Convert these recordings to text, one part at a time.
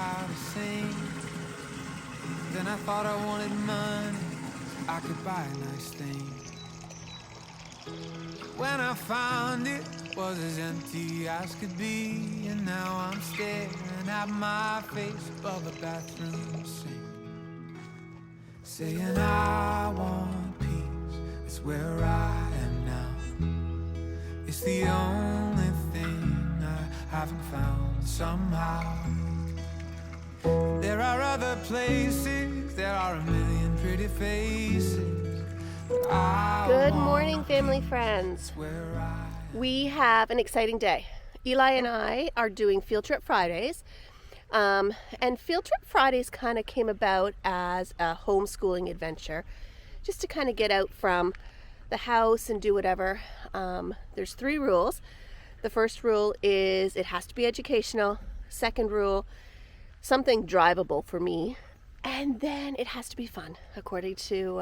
how to sing. Then I thought I wanted money, I could buy a nice thing. When I found it, was as empty as could be. And now I'm staring at my face above a bathroom sink, saying I want peace, it's where I am now. It's the only thing I haven't found somehow. There are other places, there are a million pretty faces. Good morning, family friends. We have an exciting day. Eli and I are doing Field Trip Fridays. And Field Trip Fridays kind of came about as a homeschooling adventure, just to kind of get out from the house and do whatever. There's 3 rules. The first rule is it has to be educational. Second rule, something drivable for me. And then it has to be fun. According to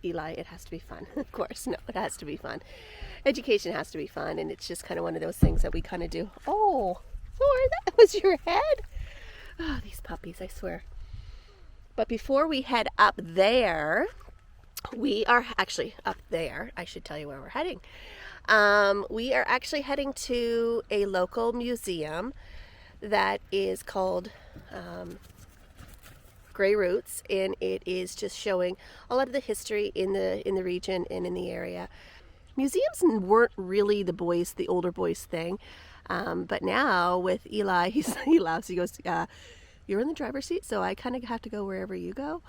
Eli, it has to be fun. Of course, no, it has to be fun. Education has to be fun, and it's just kind of one of those things that we kind of do. Oh, Thor, that was your head? Oh, these puppies, I swear. But before we head up there, we are actually up there. I should tell you where we're heading. We are actually heading to a local museum that is called Grey Roots, and it is just showing a lot of the history in the region and in the area. Museums weren't really the older boys thing, but now with Eli, he laughs. He goes, "You're in the driver's seat, so I kind of have to go wherever you go."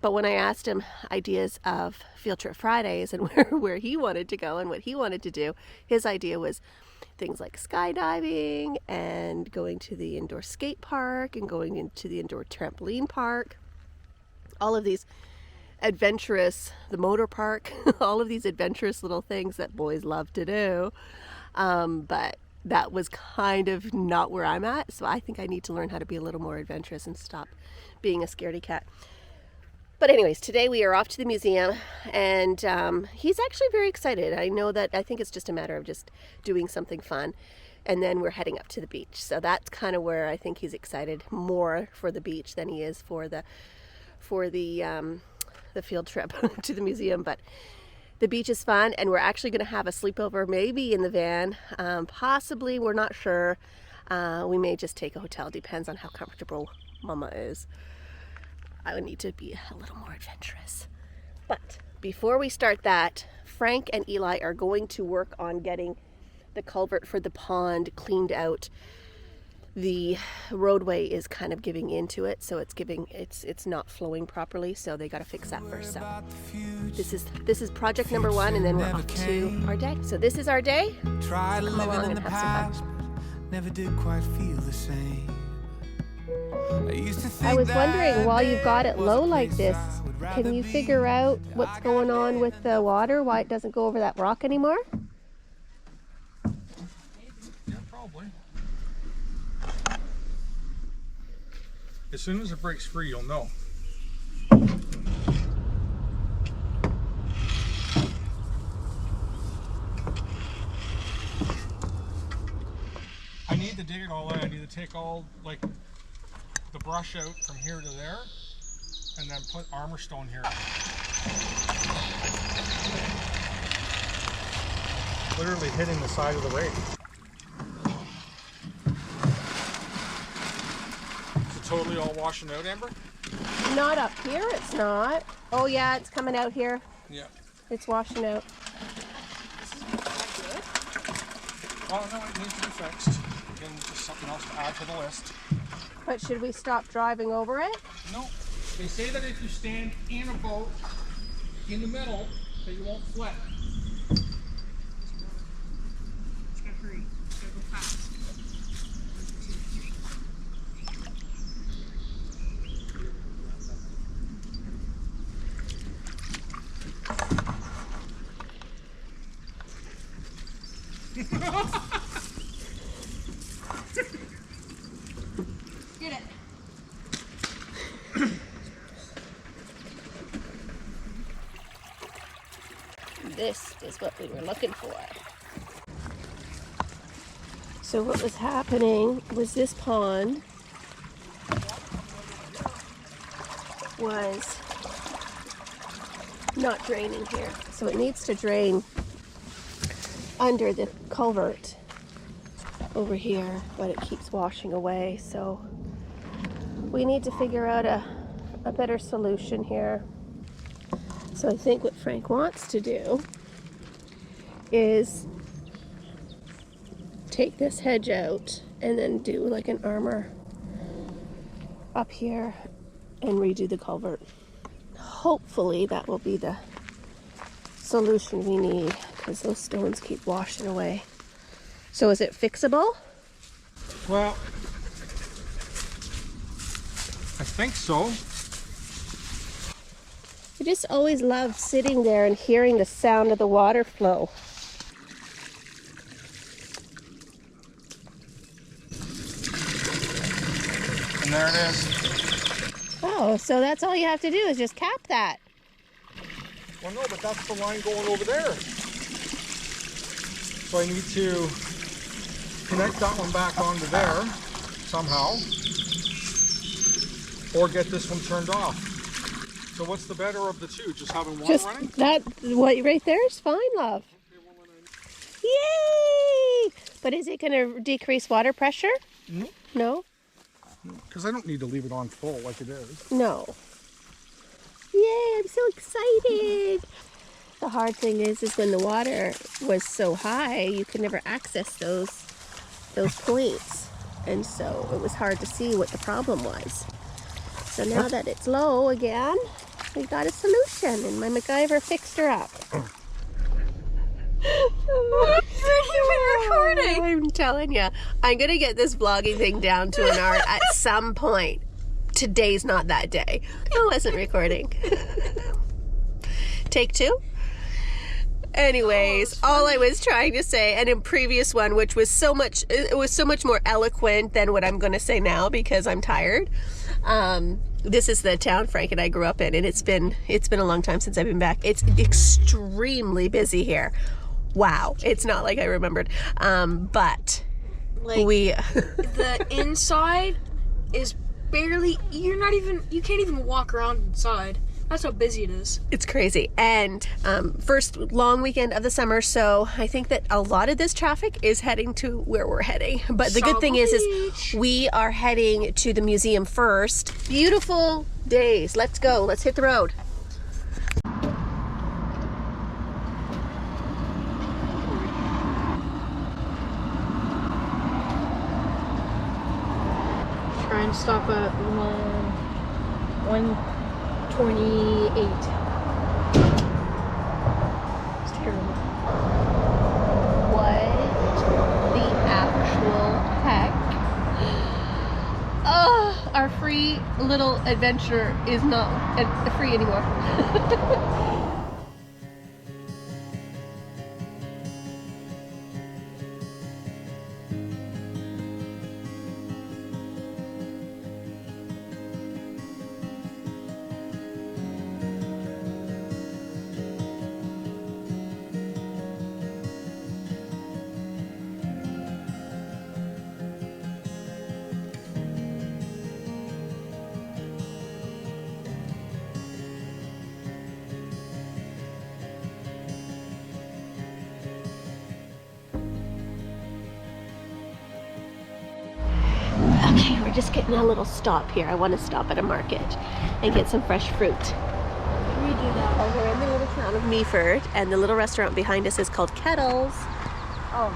But when I asked him ideas of Field Trip Fridays and where he wanted to go and what he wanted to do, his idea was things like skydiving and going to the indoor skate park and going into the indoor trampoline park. All of these adventurous, the motor park, all of these adventurous little things that boys love to do. But that was kind of not where I'm at. So I think I need to learn how to be a little more adventurous and stop being a scaredy cat. But anyways, today we are off to the museum, and he's actually very excited. I think it's just a matter of just doing something fun, and then we're heading up to the beach. So that's kind of where I think he's excited more for the beach than he is for the field trip to the museum. But the beach is fun, and we're actually going to have a sleepover, maybe in the van, possibly. We're not sure. We may just take a hotel. Depends on how comfortable Mama is. I would need to be a little more adventurous. But before we start that, Frank and Eli are going to work on getting the culvert for the pond cleaned out. The roadway is kind of giving into it, so it's not flowing properly, so they got to fix that first. So this is project number 1, and then we're off to our day. So this is our day. Tried living in the past, never did quite feel the same. I was wondering, while you've got it low like this, can you figure out what's going on with the water, why it doesn't go over that rock anymore? Yeah, probably. As soon as it breaks free, you'll know. I need to dig it all out. I need to take all, the brush out from here to there, and then put armor stone here. Literally hitting the side of the rake. Is it totally all washing out, Amber? Not up here, it's not. Oh yeah, it's coming out here. Yeah. It's washing out. This is not good. Well, no, it needs to be fixed. Again, just something else to add to the list. But should we stop driving over it? No. They say that if you stand in a boat in the middle, that you won't flip. It's gotta hurry. It's gotta go fast. 1, 2, 3. Get it. This is what we were looking for. So what was happening was this pond was not draining here. So it needs to drain under the culvert over here, but it keeps washing away. So we need to figure out a better solution here. So I think what Frank wants to do is take this hedge out and then do like an armor up here and redo the culvert. Hopefully that will be the solution we need, because those stones keep washing away. So is it fixable? Well, I think so. I just always love sitting there and hearing the sound of the water flow. And there it is. Oh, so that's all you have to do is just cap that. Well, no, but that's the line going over there. So I need to connect that one back onto there somehow, or get this one turned off. So what's the better of the two? Just having one Just running? that, what right there is fine, love. Okay, well, then Yay! But is it going to decrease water pressure? No, No? because I don't need to leave it on full like it is. No. Yay, I'm so excited. The hard thing is when the water was so high, you could never access those points. And so it was hard to see what the problem was. So now that it's low again, we got a solution, and my MacGyver fixed her up. recording. I'm telling you, I'm gonna get this vlogging thing down to an hour at some point. Today's not that day. I wasn't recording. Take two. Anyways, all I was trying to say, and in previous one, which was so much more eloquent than what I'm going to say now because I'm tired. This is the town Frank and I grew up in, and it's been a long time since I've been back. It's extremely busy here. Wow, it's not like I remembered. But Like, we the inside is barely, you can't even walk around inside. That's how busy it is. It's crazy. And first long weekend of the summer, so I think that a lot of this traffic is heading to where we're heading. But the good thing is we are heading to the museum first. Beautiful days. Let's go. Let's hit the road. Trying to stop at 128. It's terrible. What the actual heck? Oh, our free little adventure is not free anymore. Okay, we're just getting a little stop here. I want to stop at a market and get some fresh fruit. We do that. Oh, we're in the little town of Meaford, and the little restaurant behind us is called Kettles. Oh.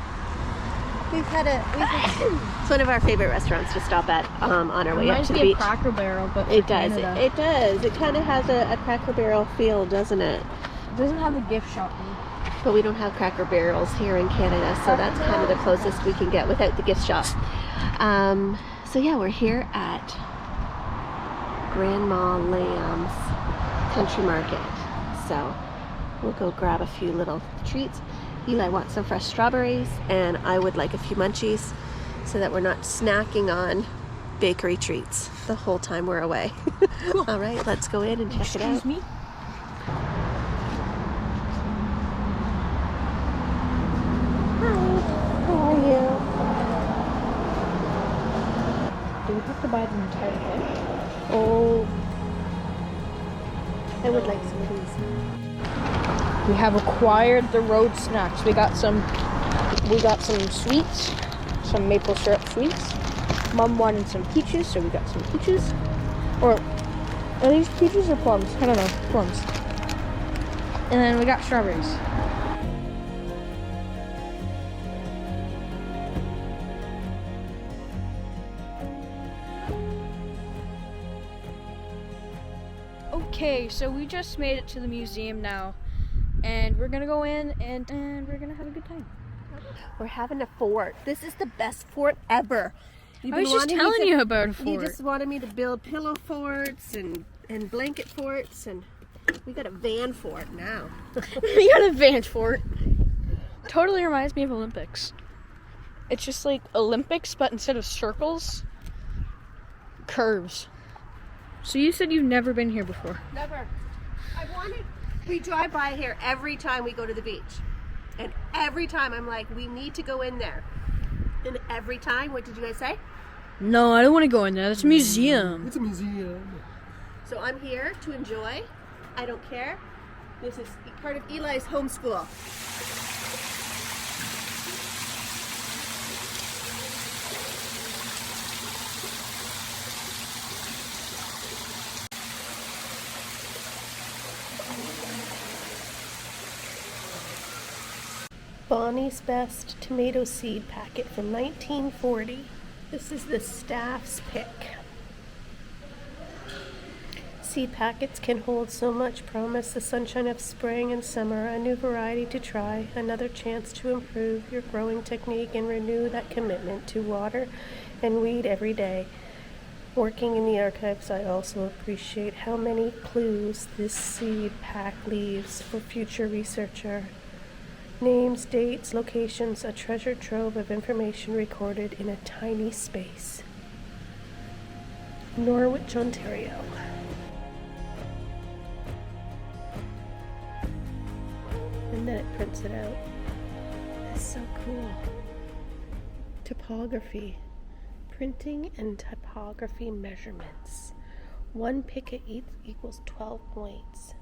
It's one of our favorite restaurants to stop at on our way up Reminds to the me beach. of Cracker Barrel, but It for does. Canada. It does. It kind of has a Cracker Barrel feel, doesn't it? It doesn't have a gift shop though. But we don't have Cracker Barrels here in Canada, so that's kind of the closest we can get without the gift shop. So yeah, we're here at Grandma Lamb's Country Market. So we'll go grab a few little treats. Eli wants some fresh strawberries, and I would like a few munchies so that we're not snacking on bakery treats the whole time we're away. Cool. All right, let's go in and check it out. Excuse me? Hi, how are you? Do we have to buy the entire fish? Oh, I would like some, please. We have acquired the road snacks. We got some sweets, some maple syrup sweets. Mom wanted some peaches, so we got some peaches. Or are these peaches or plums? I don't know. Plums. And then we got strawberries. Okay, so we just made it to the museum now, and we're gonna go in and we're gonna have a good time. We're having a fort. This is the best fort ever. I was just telling you about a fort. You just wanted me to build pillow forts and blanket forts, and we got a van fort now. We got a van fort. Totally reminds me of Olympics. It's just like Olympics, but instead of circles, curves. So you said you've never been here before? Never. We drive by here every time we go to the beach. And every time I'm like, we need to go in there. And every time, what did you guys say? No, I don't want to go in there. That's a museum. It's a museum. So I'm here to enjoy. I don't care. This is part of Eli's homeschool. Bonnie's Best tomato seed packet from 1940. This is the staff's pick. Seed packets can hold so much promise, the sunshine of spring and summer, a new variety to try, another chance to improve your growing technique and renew that commitment to water and weed every day. Working in the archives, I also appreciate how many clues this seed pack leaves for future researcher. Names, dates, locations, a treasure trove of information recorded in a tiny space. Norwich, Ontario. And then it prints it out. That's so cool. Topography. Printing and typography measurements. 1 picket equals 12 points.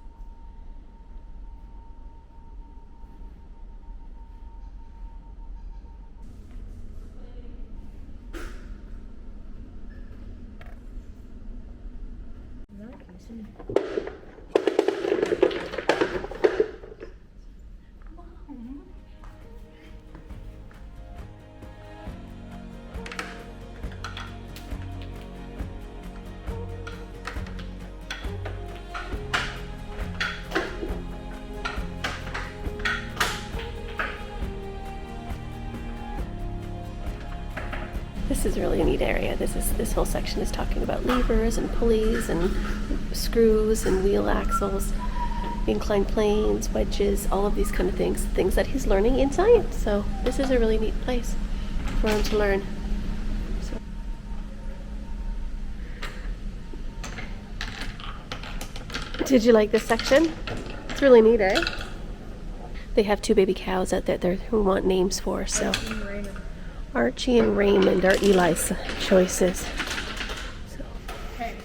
This is really a neat area. This whole section is talking about levers and pulleys and screws and wheel axles, inclined planes, wedges, all of these kind of things that he's learning in science. So this is a really neat place for him to learn. Did you like this section? It's really neat, eh? They have 2 baby cows out there who want names for, so Archie and Raymond are Eli's choices. So. Hey.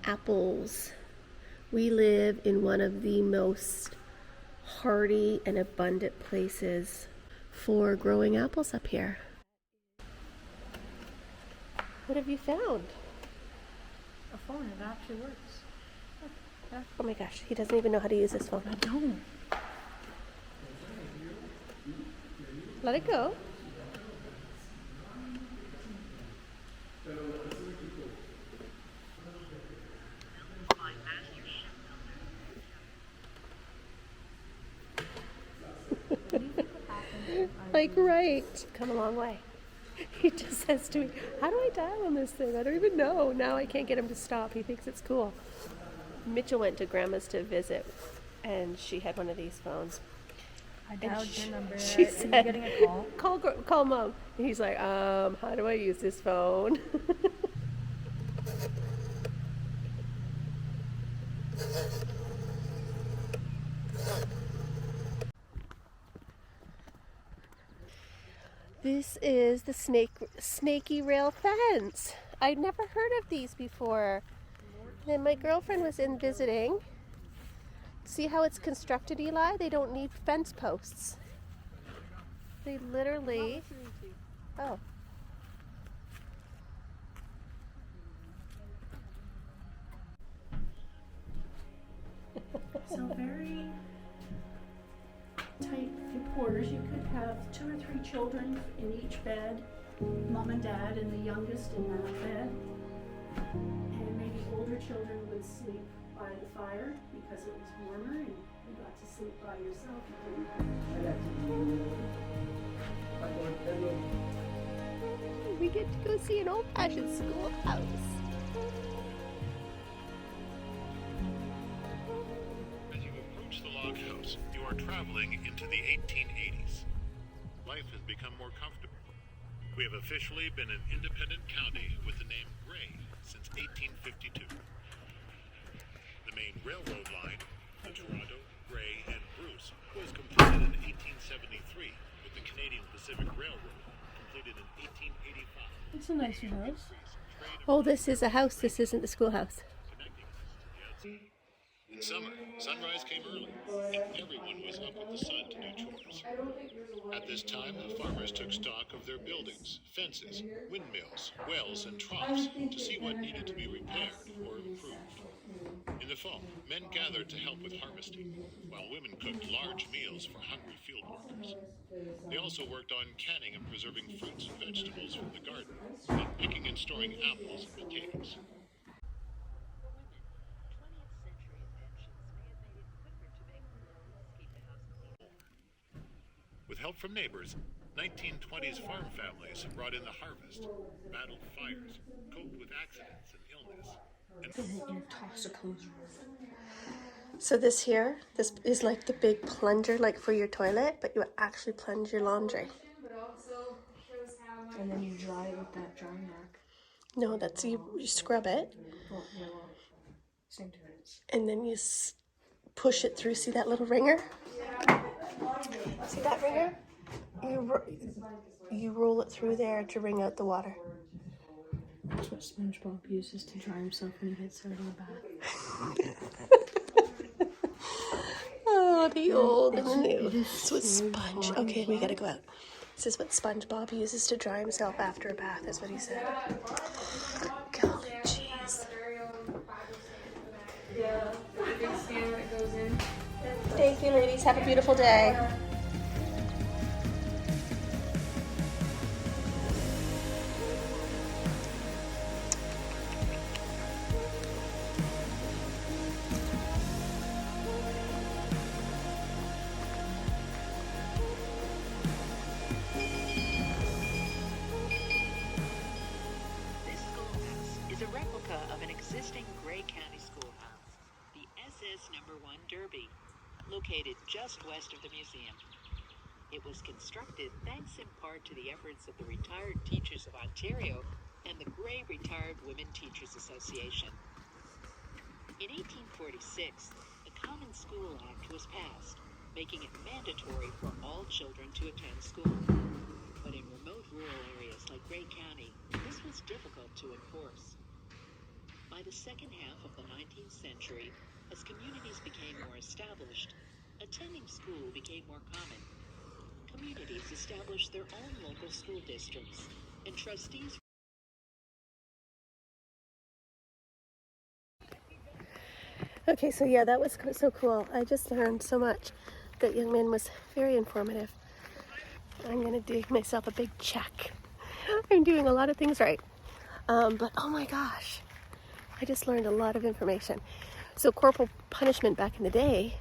Apples. We live in one of the most hardy and abundant places for growing apples up here. What have you found? A phone, it actually works. Oh my gosh, he doesn't even know how to use this phone. I don't. Let it go. Like, right. Come a long way. He just says to me, how do I dial on this thing? I don't even know. Now I can't get him to stop. He thinks it's cool. Mitchell went to Grandma's to visit, and she had one of these phones. I dialed your number. She Are said, you getting a call? Call Mom. And he's like, how do I use this phone? This is the snaky rail fence. I'd never heard of these before. And my girlfriend was in visiting. See how it's constructed, Eli? They don't need fence posts. They literally... Oh. So very tight quarters. You could have 2 or 3 children in each bed, mom and dad and the youngest in that bed. And maybe older children would sleep by the fire because it was warmer and you got to sleep by yourself. We get to go see an old-fashioned schoolhouse. As you approach the log house, you are traveling into the 1880s. Life has become more comfortable. We have officially been an independent county with the name Gray since 1852. The main railroad line, the Toronto, Gray, and Bruce, was completed in 1873 with the Canadian Pacific Railroad, completed in 1885. It's a nicer house. Oh, this is a house. This isn't the schoolhouse. In summer, sunrise came early, and everyone was up with the sun to do chores. At this time, the farmers took stock of their buildings, fences, windmills, wells, and troughs to see what needed to be repaired or improved. In the fall, men gathered to help with harvesting, while women cooked large meals for hungry field workers. They also worked on canning and preserving fruits and vegetables from the garden, and picking and storing apples and potatoes. With help from neighbors, 1920s farm families brought in the harvest, battled fires, coped with accidents and illness, and So this is like the big plunger, like for your toilet, but you actually plunge your laundry. And then you dry it with that drying rack. No, that's you scrub it, Same difference. and then you push it through. See that little ringer? See that ringer? You roll it through there to wring out the water. That's what SpongeBob uses to dry himself when he gets out of the bath. Oh, the old and the new. This was sponge. Okay, we gotta go out. This is what SpongeBob uses to dry himself after a bath, is what he said. Golly jeez. Thank you, ladies. Have a beautiful day. Derby, located just west of the museum. It was constructed thanks in part to the efforts of the Retired Teachers of Ontario and the Grey Retired Women Teachers Association. In 1846, the Common School Act was passed, making it mandatory for all children to attend school. But in remote rural areas like Grey County, this was difficult to enforce. By the second half of the 19th century, as communities became more established, attending school became more common. Communities established their own local school districts, and trustees. Okay, so yeah, that was so cool. I just learned so much. That young man was very informative. I'm gonna do myself a big check. I'm doing a lot of things right. But oh my gosh, I just learned a lot of information. So corporal punishment back in the day,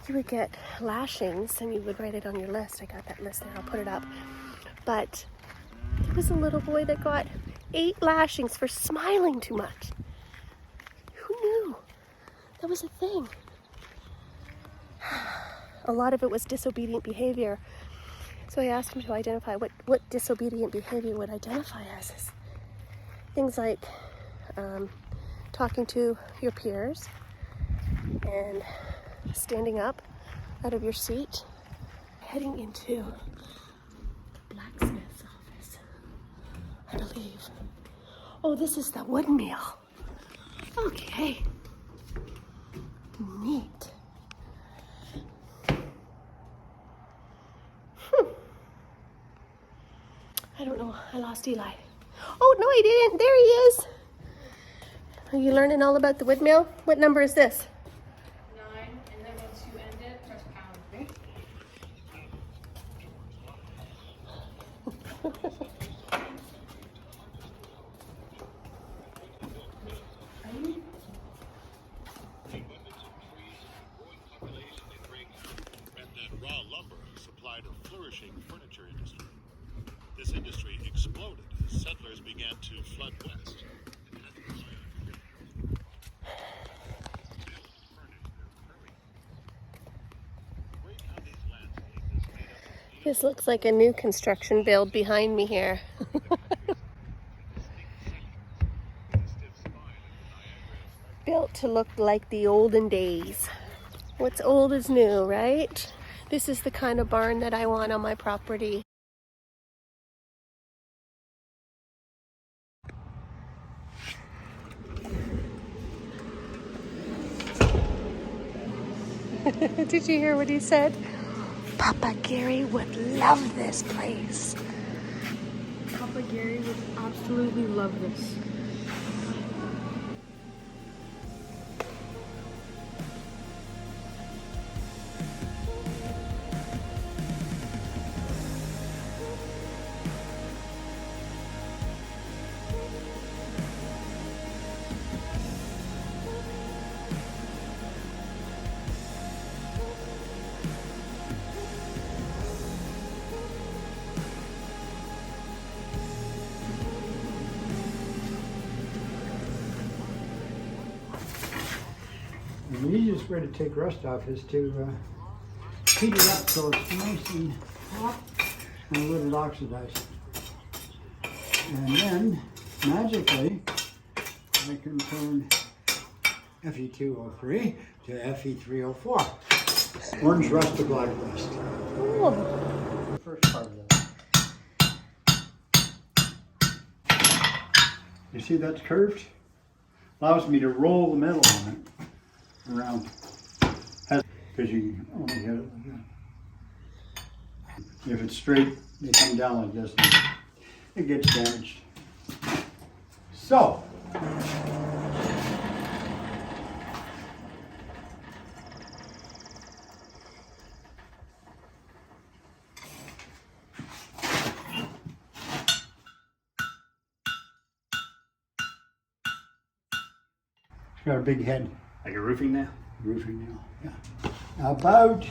you would get lashings and you would write it on your list. I got that list there, I'll put it up. But was a little boy that got 8 lashings for smiling too much. Who knew that was a thing? A lot of it was disobedient behavior. So I asked him to identify what disobedient behavior would identify as. Things like talking to your peers and standing up out of your seat, heading into the blacksmith's office, I believe. Oh, this is the wood mill. Okay. Neat. I don't know. I lost Eli. Oh, no, I didn't. There he is. Are you learning all about the wood mill? What number is this? 9, and then once you end it, press pound. And then raw lumber supplied a flourishing furniture industry. This industry exploded as settlers began to flood west. This looks like a new construction build behind me here. Built to look like the olden days. What's old is new, right? This is the kind of barn that I want on my property. Did you hear what he said? Papa Gary would love this place. Papa Gary would absolutely love this. The easiest way to take rust off is to heat it up so it's nice and hot and a little oxidized. And then, magically, I can turn Fe2O3 to Fe3O4. Orange rust to black rust. The first part of that. You see that's curved? Allows me to roll the metal on it around, because you only hit it like that. If it's straight, they come down like this, and it gets damaged. So, it's got a big head. Like a roofing nail? Roofing nail, yeah. About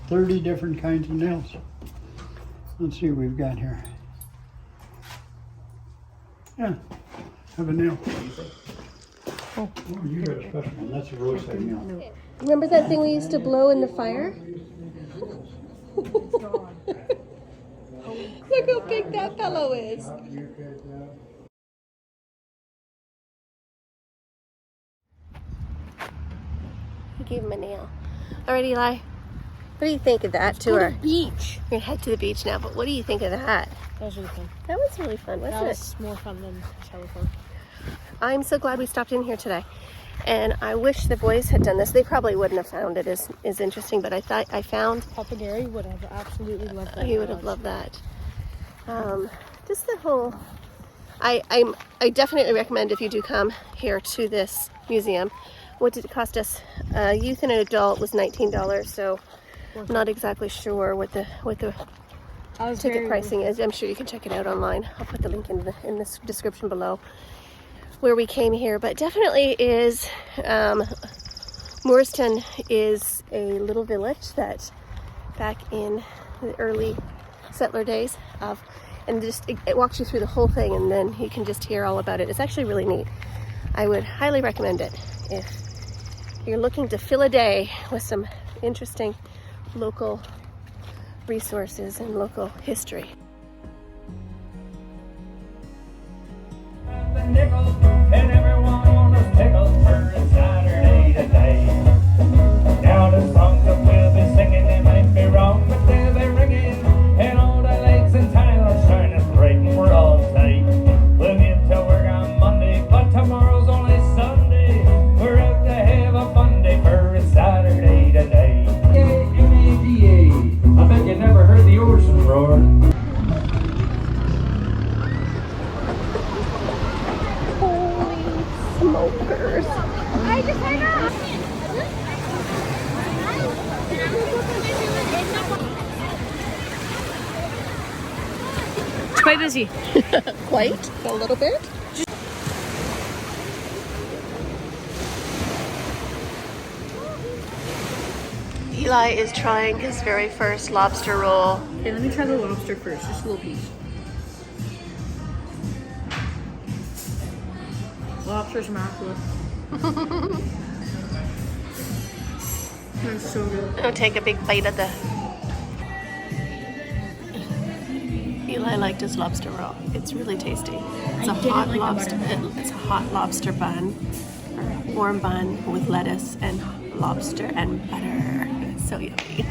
30 different kinds of nails. Let's see what we've got here. Yeah, have a nail. Oh, you got a special one. That's a roadside nail. Remember that thing we used to blow in the fire? Look how big that fellow is. He gave him a nail. All right, Eli. What do you think of that tour? To the beach. We're gonna head to the beach now, but what do you think of that? That was really fun. That was really fun, wasn't That it? was more fun than shower fun. I'm so glad we stopped in here today. And I wish the boys had done this. They probably wouldn't have found it as interesting, but I found Papa Gary would have absolutely loved that. he would have loved that. Just the whole, I definitely recommend if you do come here to this museum. What did it cost us? Youth and an adult was $19, so I'm not exactly sure what the ticket pricing is. I'm sure you can check it out online. I'll put the link in the description below where we came here, but definitely is Mooreston is a little village that back in the early settler days of and just it walks you through the whole thing, and then you can just hear all about it. It's actually really neat. I would highly recommend it if you're looking to fill a day with some interesting local resources and local history. The nickel, and everyone on us tickled for a Saturday today. Now the songs that we'll be singing, they might be wrong, but they'll be ringing, and all the lights in town are shining bright, and we're all tight. We'll get to work on Monday, but tomorrow's only Sunday. We're out to have a fun day for a Saturday today. M-A-D-A. I bet you never heard the ocean roar. Smokers. I just heard that. It's quite busy. Quite a little bit. Eli is trying his very first lobster roll. Okay, let me try the lobster first, just a little piece. Lobster's immaculate. That's so good. I'll take a big bite of the... Eli liked his lobster roll. It's really tasty. It's a hot lobster. It's a hot lobster bun, or a warm bun with lettuce and lobster and butter. It's so yummy.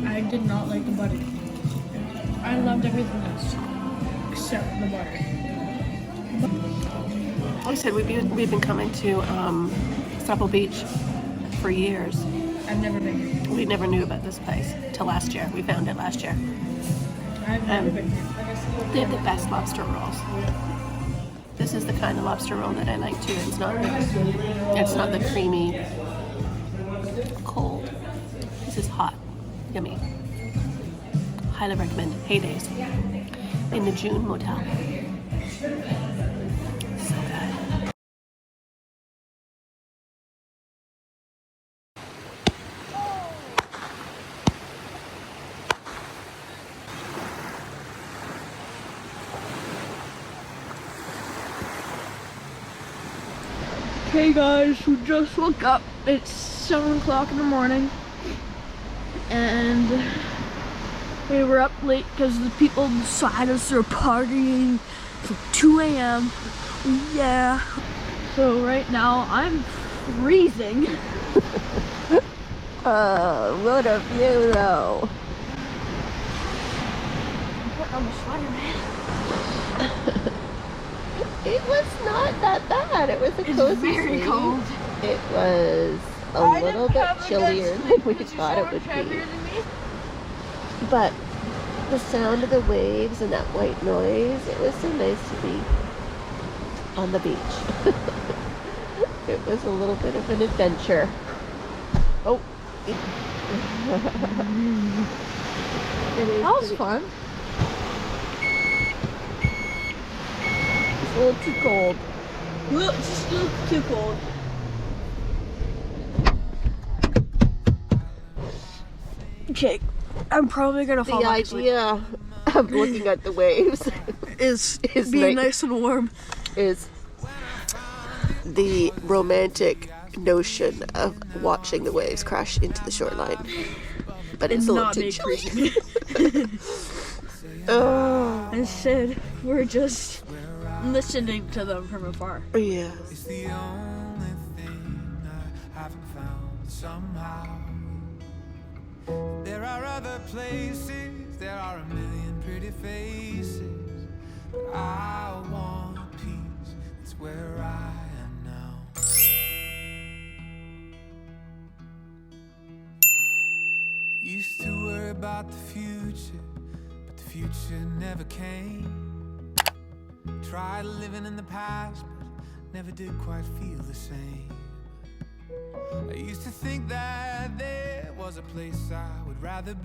I did not like the butter. I loved everything else except the butter. Like I said, we've been coming to Supple Beach for years. I've never been here. We never knew about this place till last year. We found it last year. I've never been here. They have the best lobster rolls. This is the kind of lobster roll that I like too. It's not the creamy, cold. This is hot, yummy. Highly recommend Heydays in the June Motel. So good. Hey guys, we just woke up. It's 7 o'clock in the morning. And we were up late because the people beside us are partying till 2 a.m. Yeah. So right now I'm freezing. What a view though. Put on the sweater, man. It was not that bad. It was a cozy very sleep. cold. It was a little bit chillier than we thought it would be. But the sound of the waves and that white noise, it was so nice to be on the beach. It was a little bit of an adventure. Oh. That was fun. It's a little too cold. Well, it's just a little too cold. Okay, I'm probably gonna fall The back asleep. idea of looking at the waves is being nice and warm. is the romantic notion of watching the waves crash into the shoreline. But it's a little too chilly. Oh. Instead, we're just listening to them from afar. Yeah. It's the only thing I haven't found somehow. There are other places, there are a million pretty faces, but I want peace, it's where I am now. Used to worry about the future, but the future never came. Tried living in the past, but never did quite feel the same. I used to think that there was a place I would rather be.